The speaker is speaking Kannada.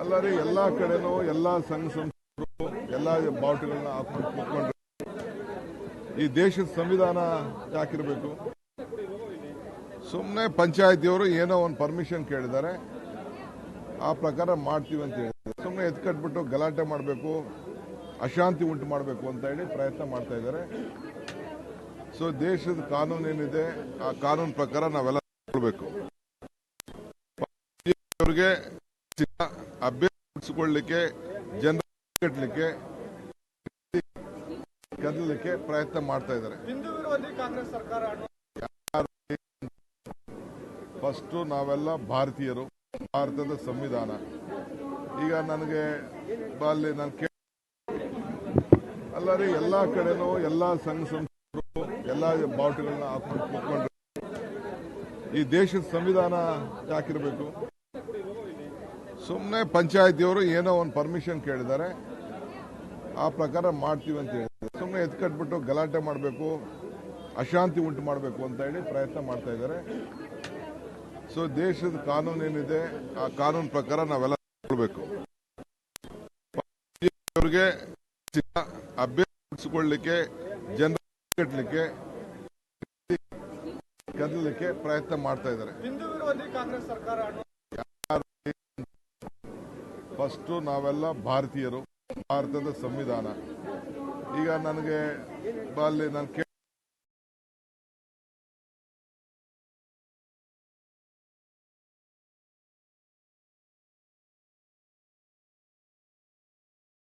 ಅಲ್ಲ ರೀ, ಎಲ್ಲಾ ಕಡೆನೂ ಎಲ್ಲಾ ಸಂಘ ಸಂಸ್ಥೆಗಳು ಎಲ್ಲಾ ಬಾವುಟಗಳನ್ನ ಹಾಕೊಂಡು ಕೂತ್ಕೊಂಡ್ರೆ ಈ ದೇಶದ ಸಂವಿಧಾನ ಯಾಕಿರಬೇಕು? ಸುಮ್ಮನೆ ಪಂಚಾಯತಿಯವರು ಏನೋ ಒಂದು ಪರ್ಮಿಷನ್ ಕೇಳಿದ್ದಾರೆ, ಆ ಪ್ರಕಾರ ಮಾಡ್ತೀವಿ ಅಂತ ಹೇಳಿದ್ದಾರೆ. ಸುಮ್ಮನೆ ಎತ್ಕಟ್ಬಿಟ್ಟು ಗಲಾಟೆ ಮಾಡಬೇಕು, ಅಶಾಂತಿ ಉಂಟು ಮಾಡಬೇಕು ಅಂತ ಹೇಳಿ ಪ್ರಯತ್ನ ಮಾಡ್ತಾ ಇದ್ದಾರೆ. ಸೊ ದೇಶದ ಕಾನೂನು ಏನಿದೆ ಆ ಕಾನೂನು ಪ್ರಕಾರ ನಾವೆಲ್ಲ ನೋಡಬೇಕು. ಅವರಿಗೆ ಅಭ್ಯರ್ಥಿಸಿಕೊಳ್ಳಲಿಕ್ಕೆ, ಜನರ ಕಟ್ಟಲಿಕ್ಕೆ, ಕದಲಿಕ್ಕೆ ಪ್ರಯತ್ನ ಮಾಡ್ತಾ ಇದ್ದಾರೆ. ಹಿಂದೂ ವಿರೋಧಿ ಕಾಂಗ್ರೆಸ್ ಸರ್ಕಾರ ಫಸ್ಟ್ ನಾವೆಲ್ಲ ಭಾರತೀಯರು, ಭಾರತದ ಸಂವಿಧಾನ. ಈಗ ನನಗೆ ಅಲ್ಲಿ ನಾನು ಅಲ್ಲ ರೀ, ಎಲ್ಲಾ ಕಡೆನೂ ಎಲ್ಲಾ ಸಂಘ ಸಂಸ್ಥೆಗಳು ಎಲ್ಲಾ ಬಾವುಟಗಳನ್ನ ಹಾಕೊಂಡು ಕೂತ್ಕೊಂಡ್ರೆ ಈ ದೇಶದ ಸಂವಿಧಾನ ಯಾಕಿರಬೇಕು? ಸುಮ್ಮನೆ ಪಂಚಾಯತಿಯವರು ಏನೋ ಒಂದು ಪರ್ಮಿಷನ್ ಕೇಳಿದ್ದಾರೆ, ಆ ಪ್ರಕಾರ ಮಾಡ್ತೀವಿ ಅಂತ ಹೇಳಿದ್ದಾರೆ. ಸುಮ್ಮನೆ ಎತ್ಕಟ್ಬಿಟ್ಟು ಗಲಾಟೆ ಮಾಡಬೇಕು, ಅಶಾಂತಿ ಉಂಟು ಮಾಡಬೇಕು ಅಂತ ಹೇಳಿ ಪ್ರಯತ್ನ ಮಾಡ್ತಾ ಇದ್ದಾರೆ. ಸೊ ದೇಶದ ಕಾನೂನು ಏನಿದೆ ಆ ಕಾನೂನು ಪ್ರಕಾರ ನಾವೆಲ್ಲ ನೋಡಬೇಕು. ಅವರಿಗೆ ಅಭ್ಯರ್ಥಿಸಿಕೊಳ್ಳಲಿಕ್ಕೆ, ಜನರ ಕಟ್ಟಲಿಕ್ಕೆ, ಕದಲಿಕ್ಕೆ ಪ್ರಯತ್ನ ಮಾಡ್ತಾ ಇದ್ದಾರೆ. ಹಿಂದೂ ವಿರೋಧಿ ಕಾಂಗ್ರೆಸ್ ಸರ್ಕಾರ ಫಸ್ಟ್ ನಾವೆಲ್ಲ ಭಾರತೀಯರು, ಭಾರತದ ಸಂವಿಧಾನ. ಈಗ ನನಗೆ ಅಲ್ಲಿ ನಾನು